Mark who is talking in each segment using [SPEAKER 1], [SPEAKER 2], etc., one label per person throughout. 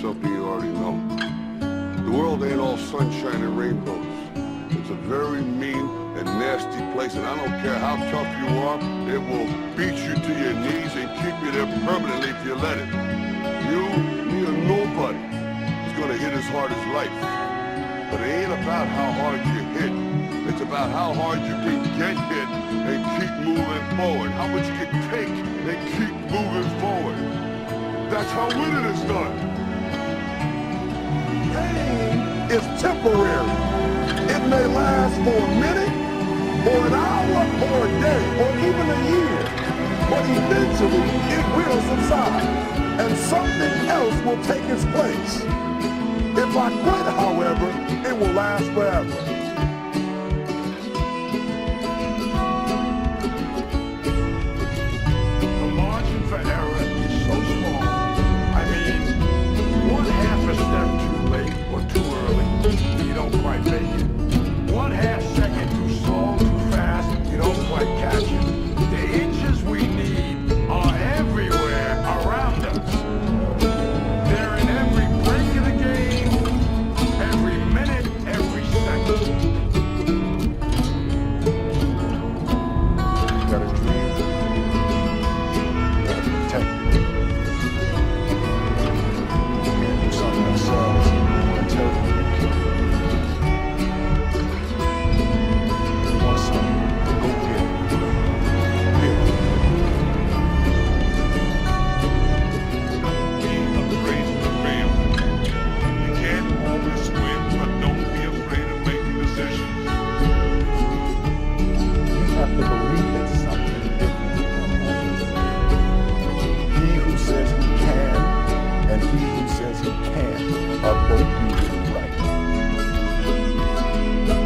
[SPEAKER 1] something you already know. The world ain't all sunshine and rainbows. It's a very mean and nasty place, and I don't care how tough you are, it will beat you to your knees and keep you there permanently if you let it. You, me, or nobody is gonna hit as hard as life. But it ain't about how hard you hit. It's about how hard you can get hit and keep moving forward. How much you can take and keep moving forward. That's how winning is done.
[SPEAKER 2] Pain is temporary. It may last for a minute, or an hour, or a day, or even a year. But eventually, it will subside, and something else will take its place. If I quit, however, it will last forever.
[SPEAKER 3] The margin for error is so small. I mean, one half a step too late or too early, you don't quite make it. 1/2 second too slow, too fast, you don't quite catch it. The inches we need are everywhere around us. They're in every break of the game, every minute, every second.
[SPEAKER 2] You gotta dream. You gotta protect it. You can't do something themselves until you want something, go get it.
[SPEAKER 1] Be afraid to fail. You can't always win, but don't be afraid of making decisions.
[SPEAKER 2] You have to believe that something different will come. He who says he can and he who says he can't are both usually right.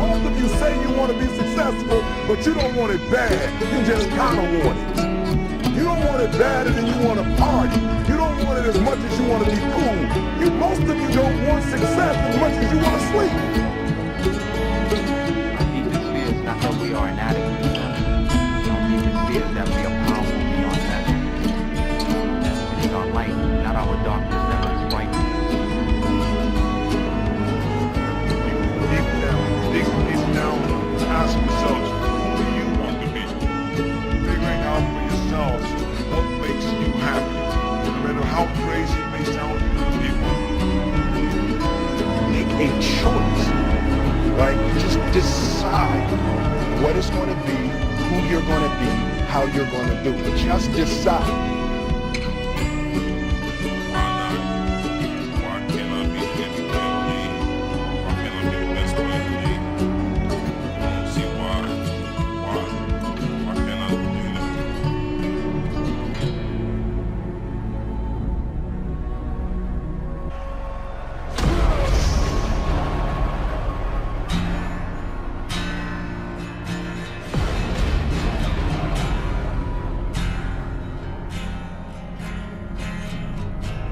[SPEAKER 2] Most of you say you want to be successful, but you don't want it bad. You just kind of want it. You don't want it bad and then you want to party. You don't want it as much as you want to be cool. Most of you don't want success as much as you want to sleep.
[SPEAKER 4] Our deepest fear is not that we are inadequate. Our deepest fear is that we are powerful beyond that. It is our light, not our darkness, that is frightening.
[SPEAKER 1] Deep down, ask yourselves, who do you want to be? Figuring out for yourselves what makes you happy, no matter how crazy it may sound to people.
[SPEAKER 2] Make a choice, right? Just decide what it's going to be, who you're going to be, how you're going to do it. Just decide.
[SPEAKER 1] Why not? Why can't I be independently? Why can't I be the best man in me? I don't see why. Why can't I do that?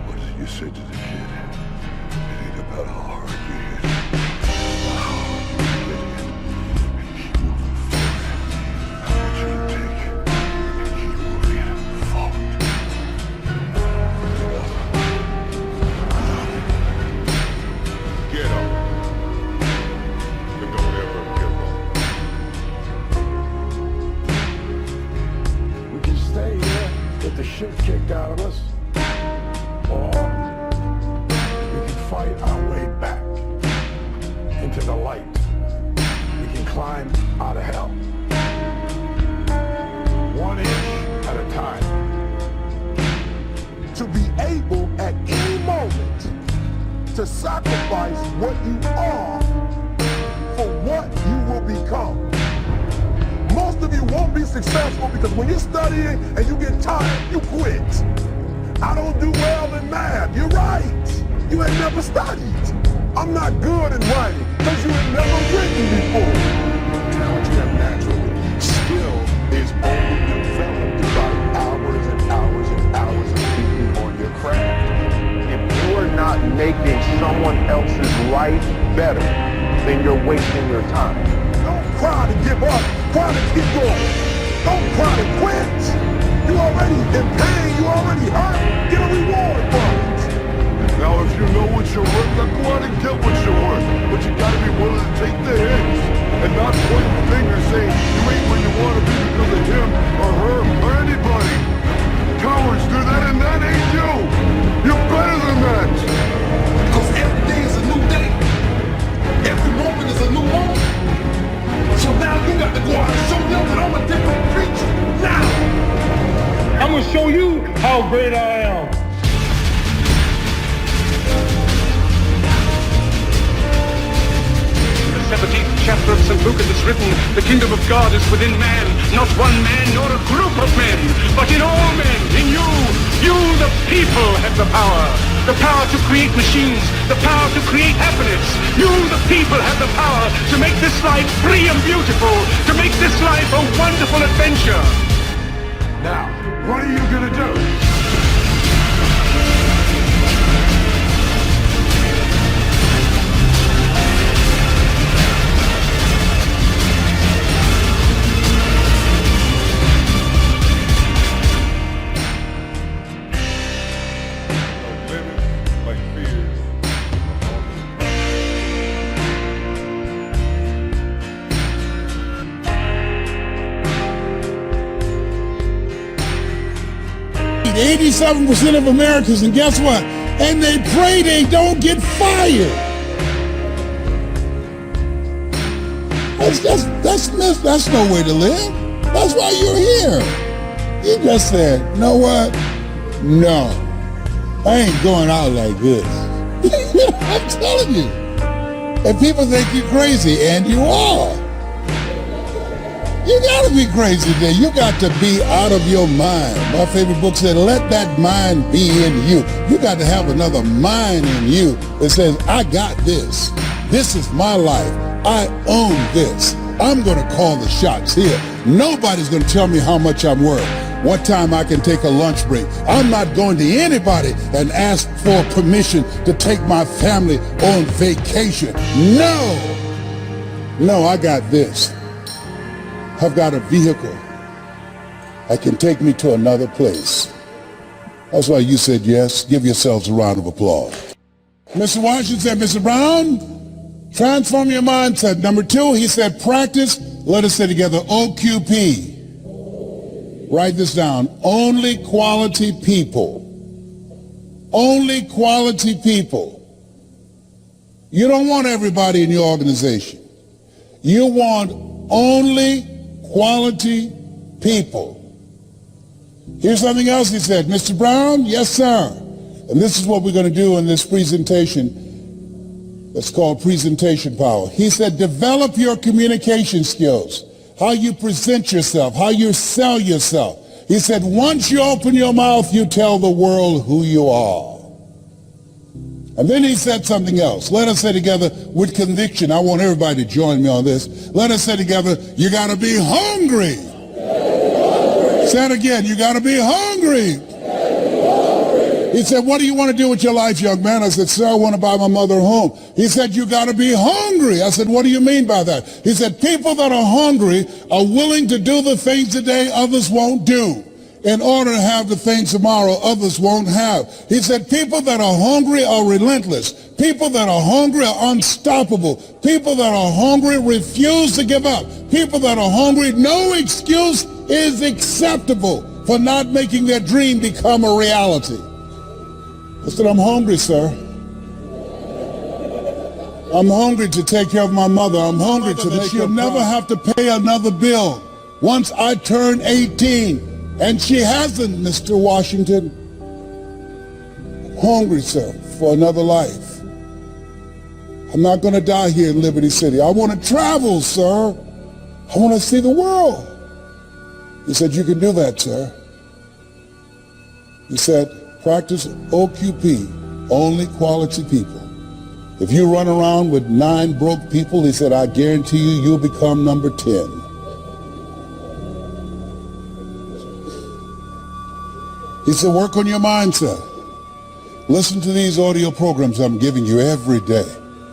[SPEAKER 1] What did you say to the kid? It ain't about how hard you hit. It's about how hard you can get it and keep moving forward. How much you can take and keep moving forward. Get up. And don't ever give up.
[SPEAKER 3] We can stay here, get the shit kicked out of us, or we can fight our way back into the light. We can climb out of hell. 1 inch at a time.
[SPEAKER 2] To be able at any moment to sacrifice what you are for what you will become. Most of you won't be successful because when you're studying and you get tired, you quit. I don't do well in math. You're right. You ain't never studied. I'm not good in writing because you ain't never written before. Talent you have naturally. Skill is only developed by hours and hours and hours of beating on your craft. If you are not making someone else's life better, then you're wasting your time. Don't cry to give up. Cry to keep going. Don't cry to quit. You already in pain. You already hurt. Get a reward from it.
[SPEAKER 1] Now if you know gonna get what you're worth, but you gotta be willing to take the hits and not point fingers saying you ain't where you wanna be because of him or her or anybody. Cowards do that and that ain't you. You're better than that.
[SPEAKER 2] Because every day is a new day. Every moment is a new moment. So now you got to go out and show them that I'm a different creature. Now!
[SPEAKER 5] I'm gonna show you how great I am.
[SPEAKER 6] The 17th chapter of St. Luke it is written, the kingdom of God is within man, not one man nor a group of men, but in all men, in you. You, the people, have the power to create machines, the power to create happiness. You, the people, have the power to make this life free and beautiful, to make this life a wonderful adventure.
[SPEAKER 3] Now, what are you gonna do?
[SPEAKER 7] Limits 87% of Americans, and guess what? And they pray they don't get fired. That's no way to live. That's why you're here. You just said, you know what? No, I ain't going out like this. I'm telling you. And people think you're crazy, and you are. You gotta be crazy then. You got to be out of your mind. My favorite book said, let that mind be in you. You got to have another mind in you that says, I got this. This is my life. I own this. I'm gonna call the shots here. Nobody's gonna tell me how much I'm worth. What time I can take a lunch break. I'm not going to anybody and ask for permission to take my family on vacation. No, I got this. I've got a vehicle that can take me to another place. That's why you said yes. Give yourselves a round of applause. Mr. Washington said, Mr. Brown, transform your mindset. Number 2, he said, practice. Let us say together, OQP. Write this down. Only quality people. Only quality people. You don't want everybody in your organization. You want only quality people. Here's something else he said. Mr. Brown, yes, sir. And this is what we're going to do in this presentation. That's called presentation power. He said, develop your communication skills, how you present yourself, how you sell yourself. He said, once you open your mouth, you tell the world who you are. And then he said something else. Let us say together with conviction. I want everybody to join me on this. Let us say together, you got to be hungry. Say it again, you got to be hungry. He said, what do you want to do with your life, young man? I said, sir, I want to buy my mother a home. He said, you got to be hungry. I said, what do you mean by that? He said, people that are hungry are willing to do the things today others won't do in order to have the things tomorrow others won't have. He said, people that are hungry are relentless. People that are hungry are unstoppable. People that are hungry refuse to give up. People that are hungry, no excuse is acceptable for not making their dream become a reality. I said, I'm hungry, sir. I'm hungry to take care of my mother. I'm hungry so that she'll never have to pay another bill once I turn 18. And she hasn't, Mr. Washington. Hungry, sir, for another life. I'm not going to die here in Liberty City. I want to travel, sir. I want to see the world. He said, you can do that, sir. He said, practice OQP, only quality people. If you run around with 9 broke people, he said, I guarantee you, you'll become number 10. He said, work on your mindset. Listen to these audio programs I'm giving you every day.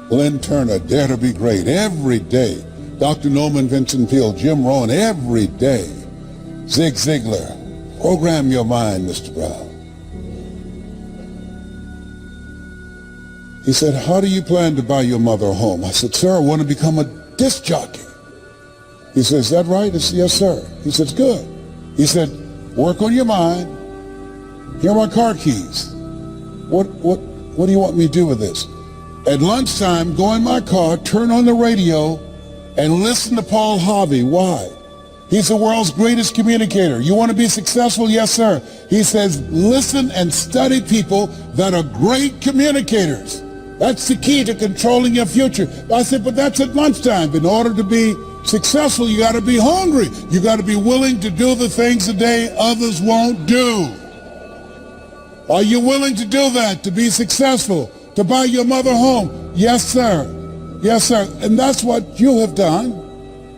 [SPEAKER 7] Lynn Turner, Dare to Be Great, every day. Dr. Norman Vincent Peale, Jim Rohn, every day. Zig Ziglar, program your mind, Mr. Brown. He said, how do you plan to buy your mother a home? I said, sir, I want to become a disc jockey. He said, is that right? I said, yes, sir. He said, good. He said, work on your mind. Here are my car keys. What do you want me to do with this? At lunchtime, go in my car, turn on the radio, and listen to Paul Harvey. Why? He's the world's greatest communicator. You want to be successful? Yes, sir. He says, listen and study people that are great communicators. That's the key to controlling your future. I said, but that's at lunchtime. In order to be successful, you got to be hungry. You got to be willing to do the things today others won't do. Are you willing to do that to be successful? To buy your mother a home? Yes, sir. Yes, sir. And that's what you have done.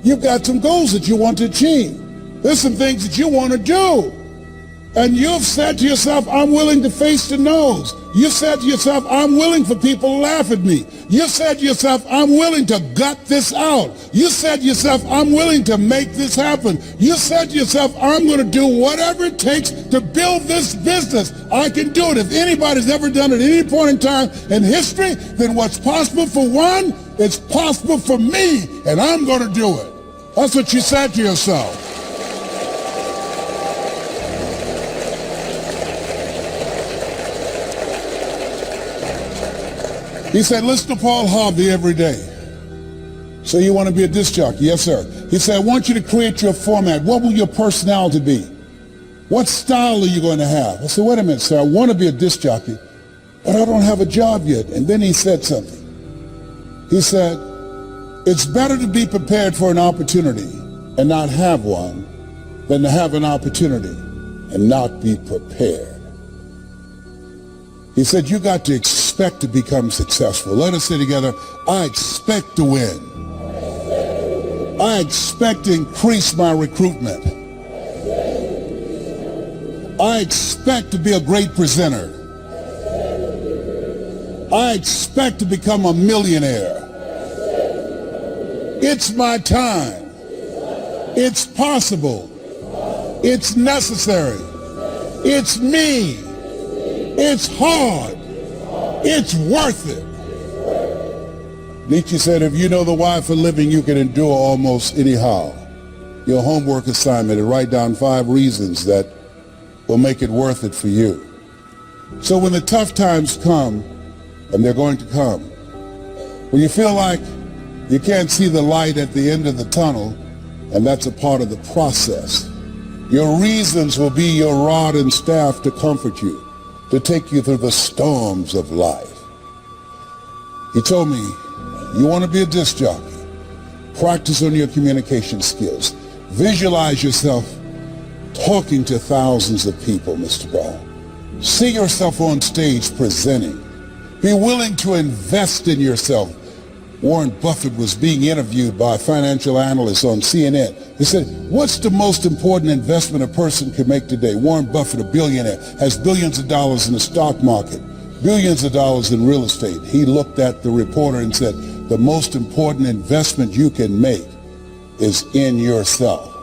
[SPEAKER 7] You've got some goals that you want to achieve. There's some things that you want to do. And you've said to yourself, I'm willing to face the no's. You said to yourself, I'm willing for people to laugh at me. You said to yourself, I'm willing to gut this out. You said to yourself, I'm willing to make this happen. You said to yourself, I'm going to do whatever it takes to build this business. I can do it. If anybody's ever done it at any point in time in history, then what's possible for one, it's possible for me, and I'm going to do it. That's what you said to yourself. He said, listen to Paul Harvey every day. So you want to be a disc jockey? Yes, sir. He said, I want you to create your format. What will your personality be? What style are you going to have? I said, wait a minute, sir. I want to be a disc jockey, but I don't have a job yet. And then he said something. He said, it's better to be prepared for an opportunity and not have one than to have an opportunity and not be prepared. He said, you got to expect to become successful. Let us say together, I expect to win. I expect to increase my recruitment. I expect to be a great presenter. I expect to become a millionaire. It's my time. It's possible. It's necessary. It's me. It's hard. It's worth it. Nietzsche said, if you know the why for living, you can endure almost anyhow. Your homework assignment is write down 5 reasons that will make it worth it for you. So when the tough times come, and they're going to come, when you feel like you can't see the light at the end of the tunnel, and that's a part of the process, your reasons will be your rod and staff to comfort you, to take you through the storms of life. He told me, you want to be a disc jockey, practice on your communication skills. Visualize yourself talking to thousands of people, Mr. Brown. See yourself on stage presenting. Be willing to invest in yourself. Warren Buffett was being interviewed by a financial analyst on CNN. He said, what's the most important investment a person can make today? Warren Buffett, a billionaire, has billions of dollars in the stock market, billions of dollars in real estate. He looked at the reporter and said, the most important investment you can make is in yourself.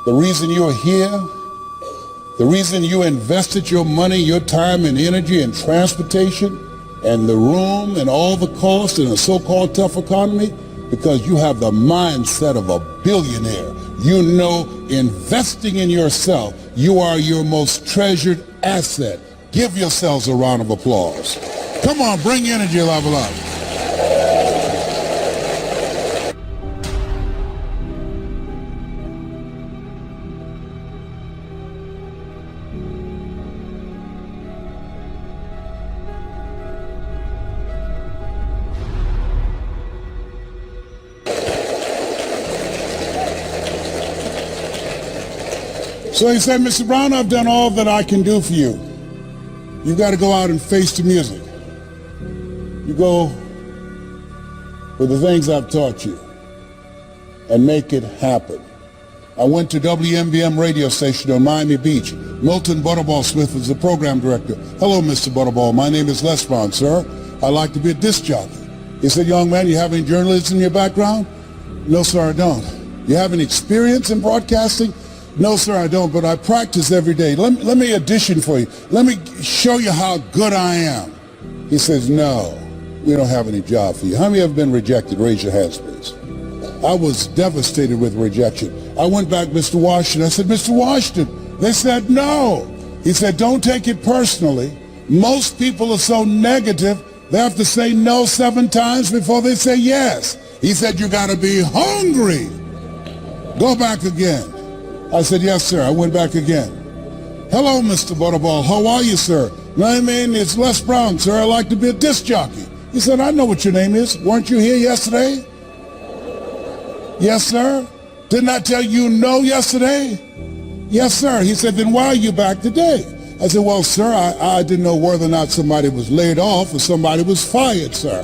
[SPEAKER 7] The reason you're here, the reason you invested your money, your time and energy and transportation and the room and all the costs in a so-called tough economy, because you have the mindset of a billionaire. You know, investing in yourself, you are your most treasured asset. Give yourselves a round of applause. Come on, bring energy level up. So he said, Mr. Brown, I've done all that I can do for you. You've got to go out and face the music. You go with the things I've taught you and make it happen. I went to WMBM radio station on Miami Beach. Milton Butterball Smith was the program director. Hello, Mr. Butterball. My name is Les Brown, sir. I'd like to be a disc jockey. He said, young man, you have any journalism in your background? No, sir, I don't. You have any experience in broadcasting? No, sir, I don't, but I practice every day. Let me audition for you. Let me show you how good I am. He says, no, we don't have any job for you. How many have been rejected? Raise your hands, please. I was devastated with rejection. I went back, Mr. Washington. I said, Mr. Washington. They said no. He said, don't take it personally. Most people are so negative, they have to say no 7 times before they say yes. He said, you got to be hungry. Go back again. I said, yes, sir. I went back again. Hello, Mr. Butterball. How are you, sir? My name is Les Brown, sir. I like to be a disc jockey. He said, I know what your name is. Weren't you here yesterday? Yes, sir. Didn't I tell you no yesterday? Yes, sir. He said, then why are you back today? I said, well, sir, I didn't know whether or not somebody was laid off or somebody was fired, sir.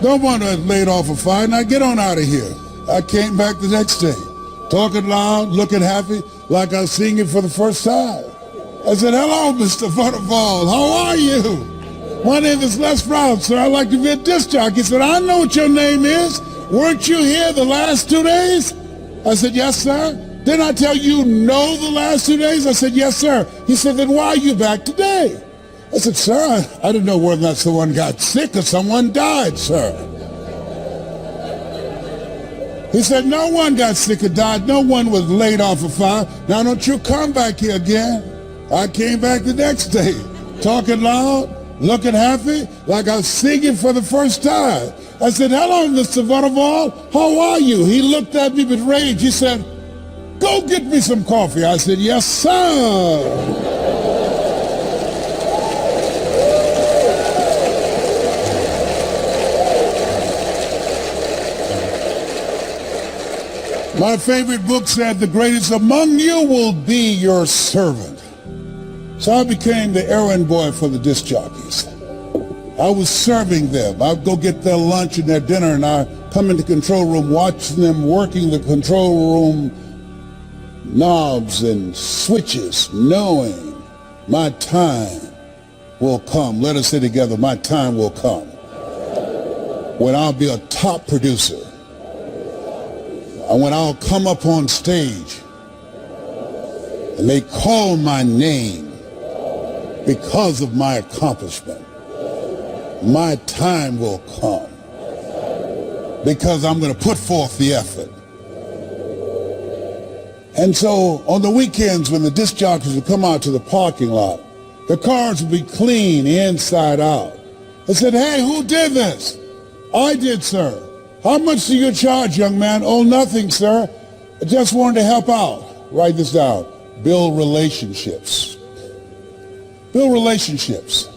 [SPEAKER 7] Don't want to laid off or fired. Now get on out of here. I came back the next day, talking loud, looking happy, like I was singing for the first time. I said, hello, Mr. Butterball. How are you? My name is Les Brown, sir. I like to be a disc jockey. He said, I know what your name is. Weren't you here the last 2 days? I said, yes, sir. Didn't I tell you no the last 2 days? I said, yes, sir. He said, then why are you back today? I said, sir, I didn't know whether or not someone got sick or someone died, sir. He said, no one got sick or died. No one was laid off or fired. Now don't you come back here again. I came back the next day, talking loud, looking happy, like I was singing for the first time. I said, hello, Mr. Butterball. How are you? He looked at me with rage. He said, go get me some coffee. I said, yes, sir. My favorite book said, the greatest among you will be your servant. So I became the errand boy for the disc jockeys. I was serving them. I'd go get their lunch and their dinner, and I'd come in the control room, watching them working the control room knobs and switches, knowing my time will come. Let us say together, my time will come, when I'll be a top producer, and when I'll come up on stage and they call my name because of my accomplishment. My time will come because I'm going to put forth the effort. And so on the weekends when the disc jockeys would come out to the parking lot, the cars would be clean inside out. I said, hey, who did this? I did, sir. How much do you charge, young man? Oh, nothing, sir. I just wanted to help out. Write this down. Build relationships. Build relationships.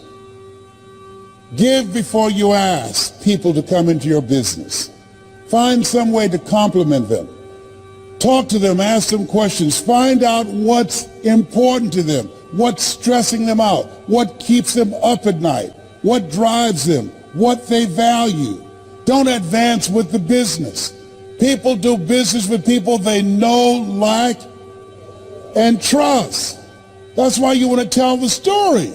[SPEAKER 7] Give before you ask people to come into your business. Find some way to compliment them. Talk to them, ask them questions. Find out what's important to them, what's stressing them out, what keeps them up at night, what drives them, what they value. Don't advance with the business. People do business with people they know, like, and trust. That's why you want to tell the story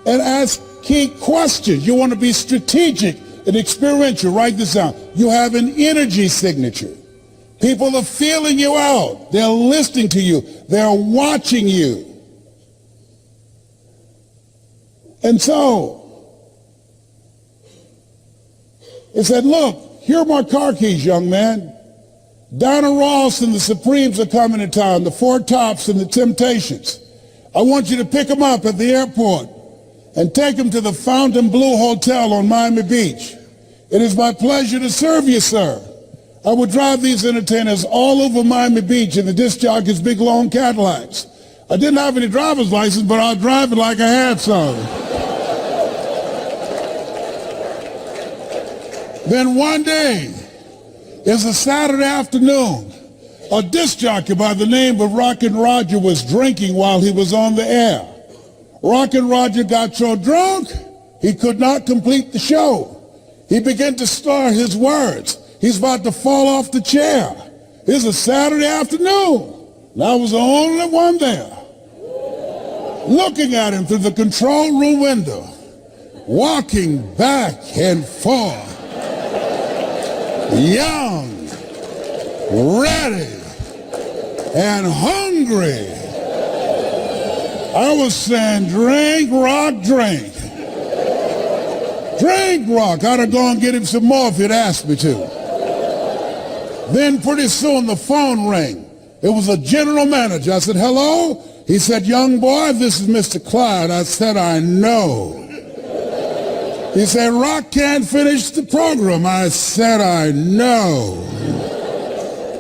[SPEAKER 7] and ask key questions. You want to be strategic and experiential. Write this down. You have an energy signature. People are feeling you out. They're listening to you. They're watching you. And so he said, look, here are my car keys, young man. Donna Ross and the Supremes are coming to town, the Four Tops and the Temptations. I want you to pick them up at the airport and take them to the Fontainebleau Hotel on Miami Beach. It is my pleasure to serve you, sir. I would drive these entertainers all over Miami Beach in the disc jockeys' big long Cadillacs. I didn't have any driver's license, but I'd drive it like I had some. Then one day, it's a Saturday afternoon, a disc jockey by the name of Rockin' Roger was drinking while he was on the air. Rockin' Roger got so drunk, he could not complete the show. He began to slur his words. He's about to fall off the chair. It's a Saturday afternoon, and I was the only one there, looking at him through the control room window, walking back and forth. Young, ready, and hungry. I was saying, drink, rock, drink. Drink rock. I'd have gone and get him some more if he'd asked me to. Then pretty soon the phone rang. It was a general manager. I said, hello? He said, young boy, this is Mr. Clyde. I said, I know. He said, Rock can't finish the program. I said, I know.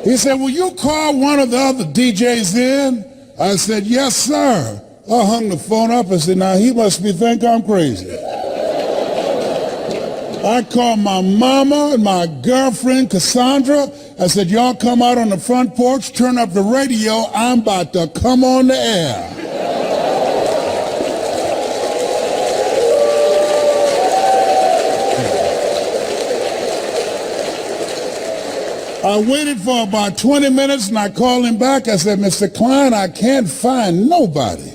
[SPEAKER 7] He said, will you call one of the other DJs in? I said, yes, sir. I hung the phone up and said, now he must think I'm crazy. I called my mama and my girlfriend, Cassandra. I said, y'all come out on the front porch, turn up the radio. I'm about to come on the air. I waited for about 20 minutes and I called him back. I said, Mr. Klein, I can't find nobody.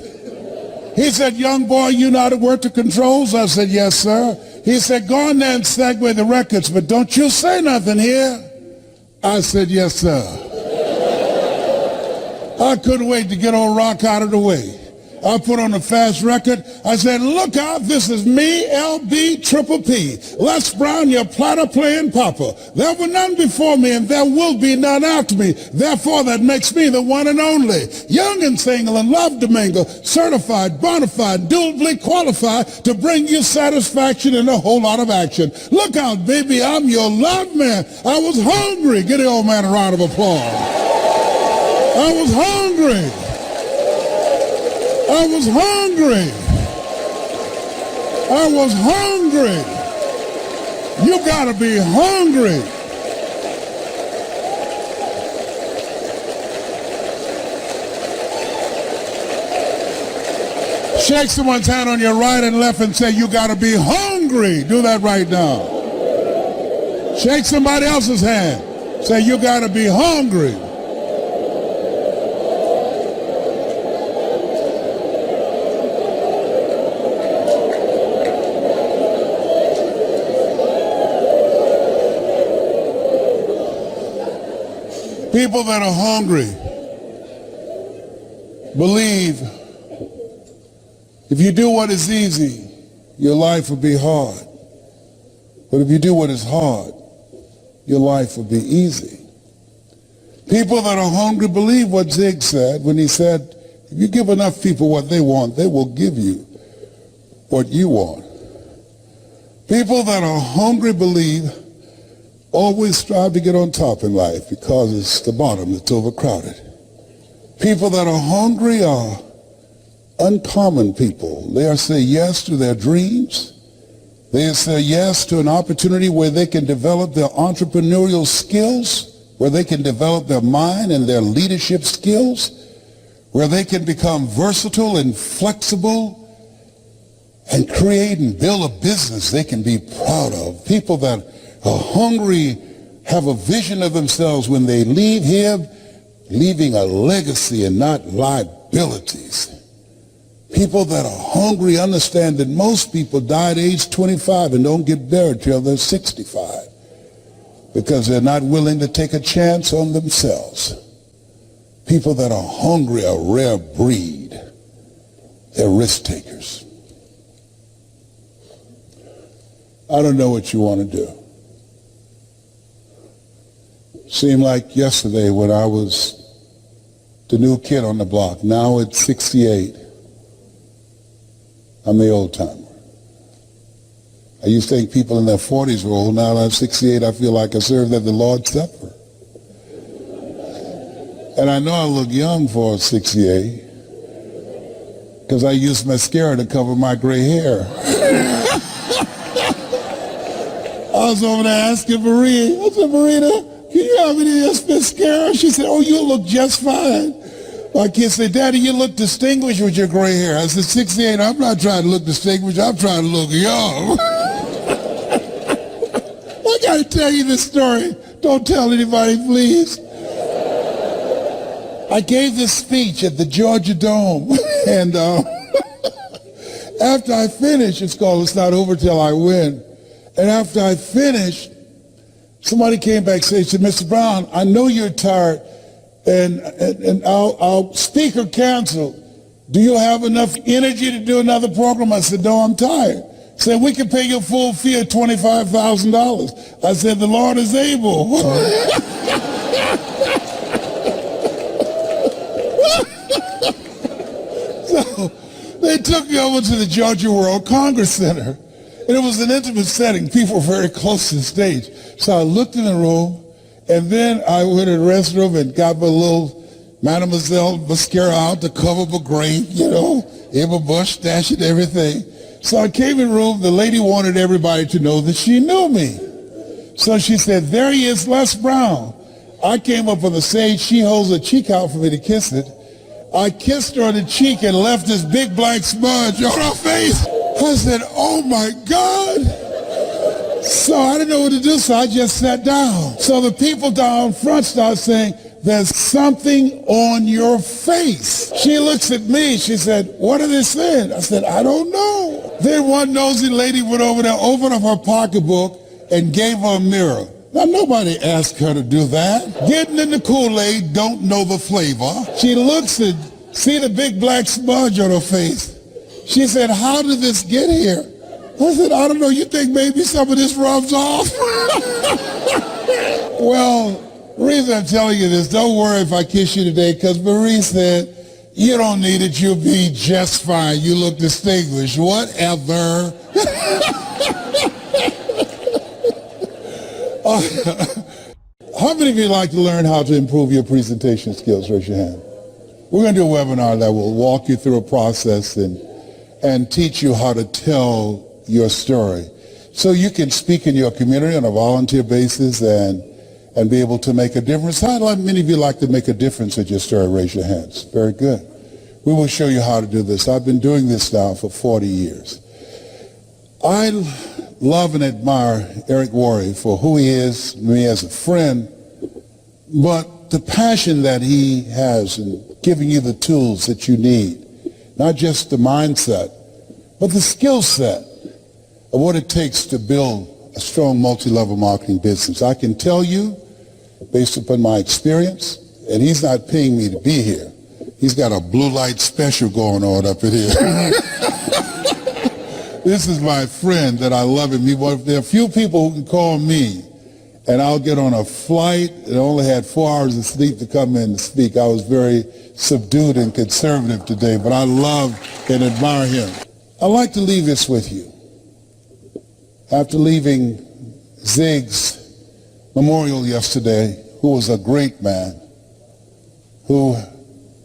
[SPEAKER 7] He said, young boy, you know how to work the controls? I said, yes, sir. He said, go in there and segue the records, but don't you say nothing here. I said, yes, sir. I couldn't wait to get old Rock out of the way. I put on a fast record. I said, look out, this is me, LB, Triple P. Les Brown, your platter playing papa. There were none before me, and there will be none after me. Therefore, that makes me the one and only. Young and single and love to mingle. Certified, bona fide, duly qualified to bring you satisfaction and a whole lot of action. Look out, baby, I'm your love man. I was hungry. Give the old man a round of applause. I was hungry. I was hungry. I was hungry. You gotta be hungry. Shake someone's hand on your right and left and say, you gotta be hungry. Do that right now. Shake somebody else's hand. Say, you gotta be hungry. People that are hungry believe if you do what is easy, your life will be hard. But if you do what is hard, your life will be easy. People that are hungry believe what Zig said when he said, if you give enough people what they want, they will give you what you want. People that are hungry believe always strive to get on top in life because it's the bottom that's overcrowded. People that are hungry are uncommon people. They say yes to their dreams. They say yes to an opportunity where they can develop their entrepreneurial skills, where they can develop their mind and their leadership skills, where they can become versatile and flexible and create and build a business they can be proud of. People that are hungry have a vision of themselves when they leave here, leaving a legacy and not liabilities. People that are hungry understand that most people die at age 25 and don't get buried till they're 65 because they're not willing to take a chance on themselves. People that are hungry are a rare breed. They're risk takers. I don't know what you want to do. Seemed like yesterday when I was the new kid on the block. Now at 68, I'm the old timer. I used to think people in their 40s were old. Now I'm 68, I feel like I served at the Lord's Supper. And I know I look young for 68 because I used mascara to cover my gray hair. I was over there asking Maria. I said, Marita, can you have any of this mascara? She said, oh, you look just fine. My kid said, Daddy, you look distinguished with your gray hair. I said, 68, I'm not trying to look distinguished. I'm trying to look young. I got to tell you this story. Don't tell anybody, please. I gave this speech at the Georgia Dome. And after I finished, it's called It's Not Over Till I Win. And after I finished, somebody came back and said, Mr. Brown, I know you're tired, and our speaker canceled. Do you have enough energy to do another program? I said, no, I'm tired. Said, we can pay your full fee of $25,000. I said, the Lord is able. So they took me over to the Georgia World Congress Center. And it was an intimate setting. People were very close to the stage. So I looked in the room, and then I went in the restroom and got my little Mademoiselle mascara out to cover my grain, you know, have a mustache and everything. So I came in the room. The lady wanted everybody to know that she knew me. So she said, there he is, Les Brown. I came up on the stage. She holds her cheek out for me to kiss it. I kissed her on the cheek and left this big black smudge on her face. I said, oh my God. So I didn't know what to do, so I just sat down. So the people down front start saying, there's something on your face. She looks at me, she said, what are they saying? I said, I don't know. Then one nosy lady went over there, opened up her pocketbook, and gave her a mirror. Now, nobody asked her to do that. Getting in the Kool-Aid, don't know the flavor. She looks and see the big black smudge on her face. She said, how did this get here? I said, I don't know. You think maybe some of this rubs off? Well, the reason I'm telling you this, don't worry if I kiss you today, because Marie said, you don't need it. You'll be just fine. You look distinguished. Whatever. How many of you like to learn how to improve your presentation skills? Raise your hand. We're going to do a webinar that will walk you through a process and teach you how to tell your story so you can speak in your community on a volunteer basis and be able to make a difference. How many of you like to make a difference with your story? Raise your hands. Very good. We will show you how to do this. I've been doing this now for 40 years. I love and admire Eric Worre for who he is, me as a friend, but the passion that he has in giving you the tools that you need, not just the mindset, but the skill set of what it takes to build a strong multi-level marketing business. I can tell you, based upon my experience, and he's not paying me to be here. He's got a blue light special going on up in here. This is my friend that I love him. There are few people who can call me, and I'll get on a flight and only had 4 hours of sleep to come in to speak. I was very subdued and conservative today, but I love and admire him. I'd like to leave this with you. After leaving Zig's memorial yesterday, who was a great man, who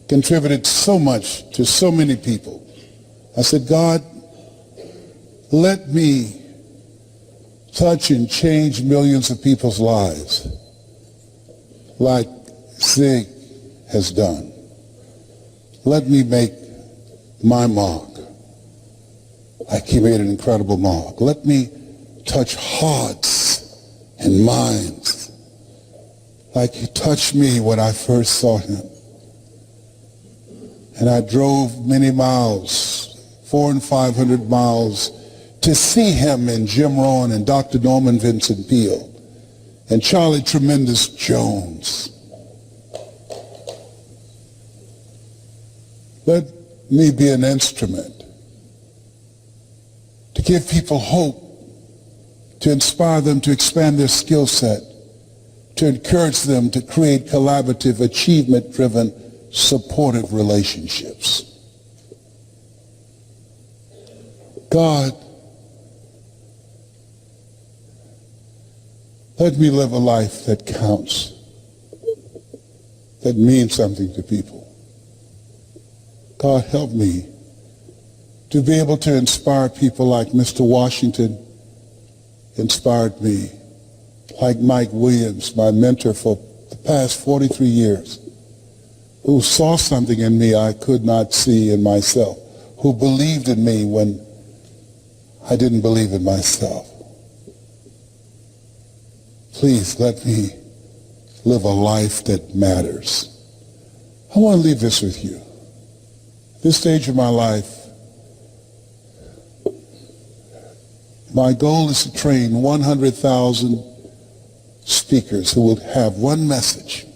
[SPEAKER 7] contributed so much to so many people, I said, God, let me touch and change millions of people's lives like Zig has done. Let me make my mark like he made an incredible mark. Let me touch hearts and minds like he touched me when I first saw him. And I drove many miles, 400 and 500 miles, to see him and Jim Rohn and Dr. Norman Vincent Peale and Charlie Tremendous Jones. Let me be an instrument to give people hope, to inspire them to expand their skill set, to encourage them to create collaborative, achievement-driven, supportive relationships. God, let me live a life that counts, that means something to people. God, help me to be able to inspire people like Mr. Washington inspired me, like Mike Williams, my mentor for the past 43 years, who saw something in me I could not see in myself, who believed in me when I didn't believe in myself. Please let me live a life that matters. I want to leave this with you. At this stage of my life, my goal is to train 100,000 speakers who will have one message: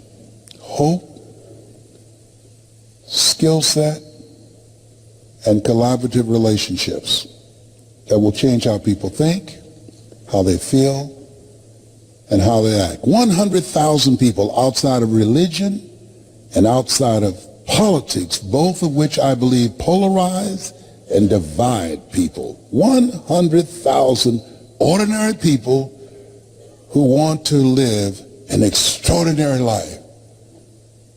[SPEAKER 7] hope, skill set, and collaborative relationships. that will change how people think, how they feel, and how they act. 100,000 people outside of religion and outside of politics, both of which I believe polarize and divide people. 100,000 ordinary people who want to live an extraordinary life.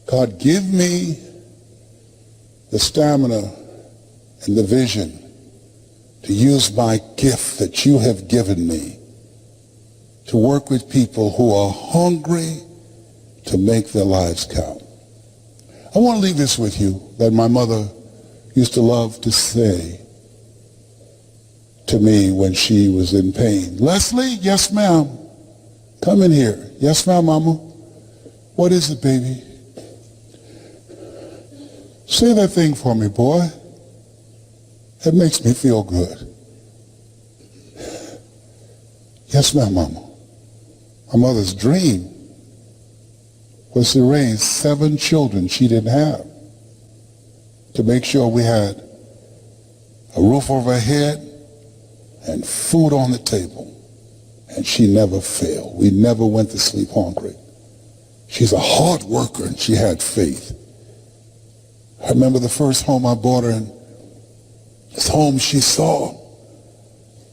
[SPEAKER 7] God, give me the stamina and the vision to use my gift that you have given me to work with people who are hungry to make their lives count. I want to leave this with you that my mother used to love to say to me when she was in pain. Leslie, yes ma'am. Come in here. Yes ma'am, mama. What is it, baby? Say that thing for me, boy. That makes me feel good. Yes ma'am, mama. My mother's dream was to raise 7 children she didn't have, to make sure we had a roof over our head and food on the table. And she never failed. We never went to sleep hungry. She's a hard worker and she had faith. I remember the first home I bought her in, this home she saw.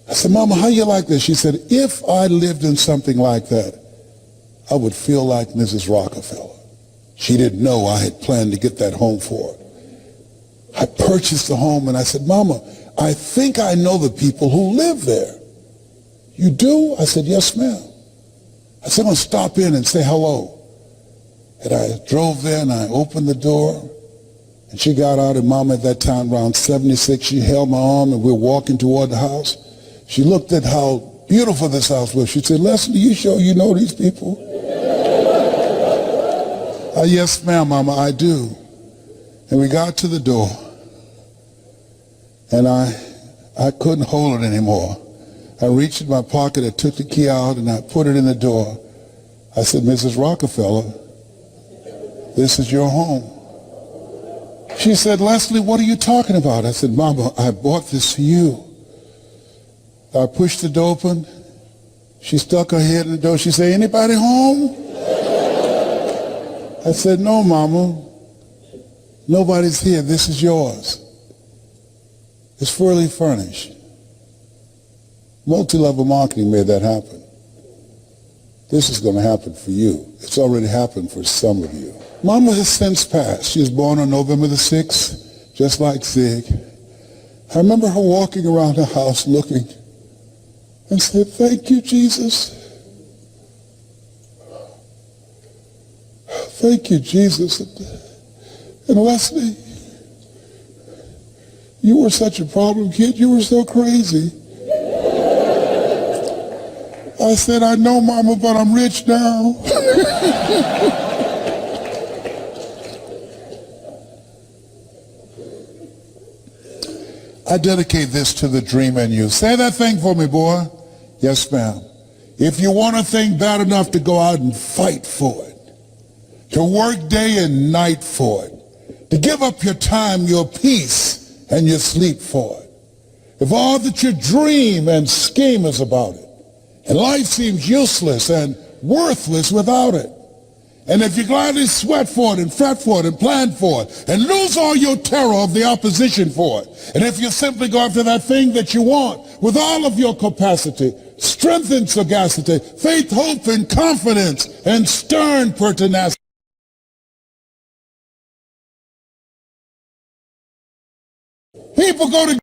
[SPEAKER 7] I said, Mama, how you like this? She said, if I lived in something like that, I would feel like Mrs. Rockefeller. She didn't know I had planned to get that home for her. I purchased the home and I said, Mama, I think I know the people who live there. You do? I said, yes, ma'am. I said, I'm going to stop in and say hello. And I drove there and I opened the door. And she got out, and Mama at that time, around 76, she held my arm and we were walking toward the house. She looked at how beautiful this house was. She said, Leslie, you sure you know these people? Yes, ma'am, Mama, I do. And we got to the door. And I couldn't hold it anymore. I reached in my pocket, I took the key out, and I put it in the door. I said, Mrs. Rockefeller, this is your home. She said, Leslie, what are you talking about? I said, Mama, I bought this for you. I pushed the door open. She stuck her head in the door. She said, anybody home? I said, no, Mama. Nobody's here. This is yours. It's fully furnished. Multi-level marketing made that happen. This is going to happen for you. It's already happened for some of you. Mama has since passed. She was born on November the 6th, just like Zig. I remember her walking around the house looking and said, thank you, Jesus. Thank you, Jesus. And Leslie, you were such a problem kid. You were so crazy. I said, I know, Mama, but I'm rich now. I dedicate this to the dream in you. Say that thing for me, boy. Yes, ma'am. If you want a thing bad enough to go out and fight for it, to work day and night for it, to give up your time, your peace, and your sleep for it, if all that you dream and scheme is about it, and life seems useless and worthless without it, and if you gladly sweat for it and fret for it and plan for it and lose all your terror of the opposition for it, and if you simply go after that thing that you want with all of your capacity, strength and sagacity, faith, hope, and confidence, and stern pertinacity, people go to